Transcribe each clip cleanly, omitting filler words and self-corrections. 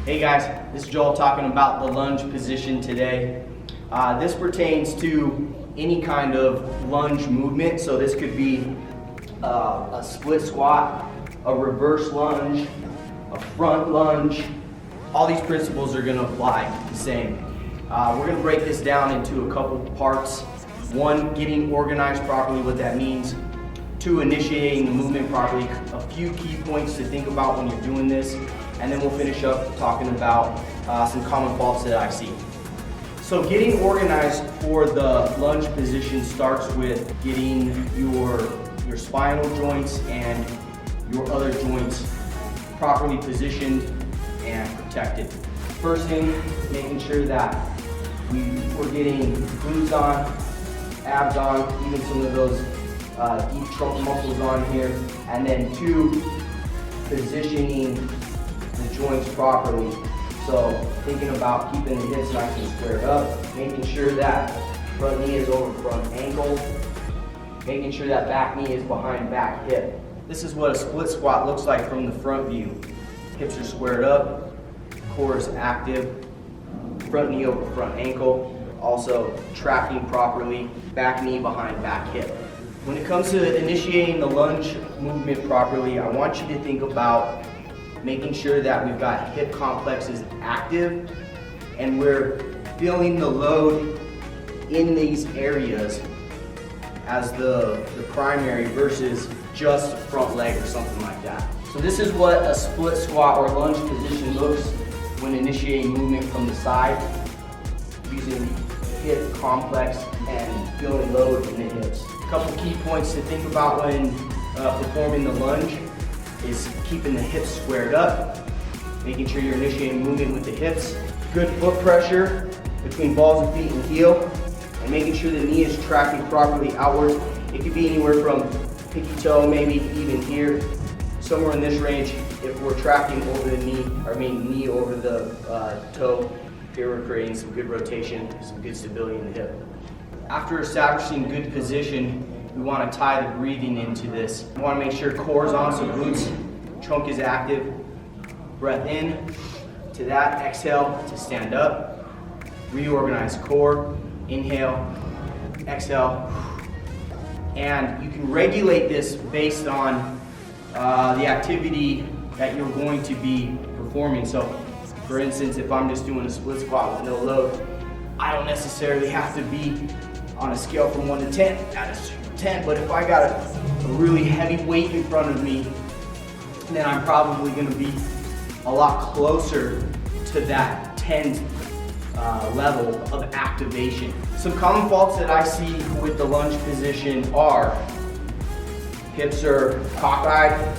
Hey guys, this is Joel talking about the lunge position today. This pertains to any kind of lunge movement. So this could be a split squat, a reverse lunge, a front lunge. All these principles are going to apply the same. We're going to break this down into a couple parts. One, getting organized properly, what that means. Two, initiating the movement properly. A few key points to think about when you're doing this. And then we'll finish up talking about some common faults that I see. So getting organized for the lunge position starts with getting your spinal joints and your other joints properly positioned and protected. First thing, making sure that we're getting glutes on, abs on, even some of those deep trunk muscles on here. And then two, positioning the joints properly. So thinking about keeping the hips nice and squared up, making sure that front knee is over front ankle, making sure that back knee is behind back hip. This is what a split squat looks like from the front view. Hips are squared up, core is active, front knee over front ankle, also tracking properly, back knee behind back hip. When it comes to initiating the lunge movement properly, I want you to think about making sure that we've got hip complexes active and we're feeling the load in these areas as the primary versus just front leg or something like that. So this is what a split squat or lunge position looks when initiating movement from the side, using hip complex and feeling load in the hips. A couple key points to think about when performing the lunge is keeping the hips squared up, making sure you're initiating movement with the hips, good foot pressure between balls of feet and heel, and making sure the knee is tracking properly outward. It could be anywhere from pinky toe, maybe even here, somewhere in this range. If we're tracking over the knee, knee over the toe, here we're creating some good rotation, some good stability in the hip. After establishing good position, we want to tie the breathing into this. We want to make sure core is on, so glutes, trunk is active. Breath in to that, exhale to stand up. Reorganize core, inhale, exhale. And you can regulate this based on the activity that you're going to be performing. So for instance, if I'm just doing a split squat with no load, I don't necessarily have to be on a scale from 1 to 10 at a 10, but if I got a really heavy weight in front of me, then I'm probably going to be a lot closer to that 10 level of activation. Some common faults that I see with the lunge position are hips are cockeyed,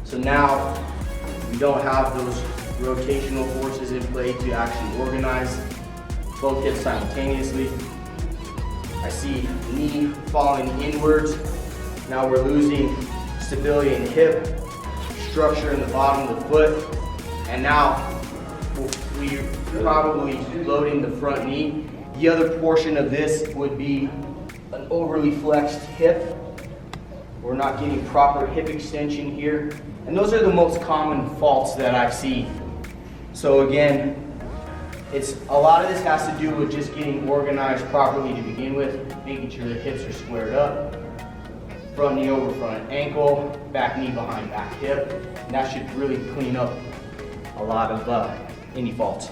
so now we don't have those rotational forces in play to actually organize both hips simultaneously. I see knee falling inwards. Now we're losing stability in hip, structure in the bottom of the foot, and now we're probably loading the front knee. The other portion of this would be an overly flexed hip. We're not getting proper hip extension here. And those are the most common faults that I see. So again, a lot of this has to do with just getting organized properly to begin with, making sure the hips are squared up, front knee over front ankle, back knee behind back hip, and that should really clean up a lot of any faults.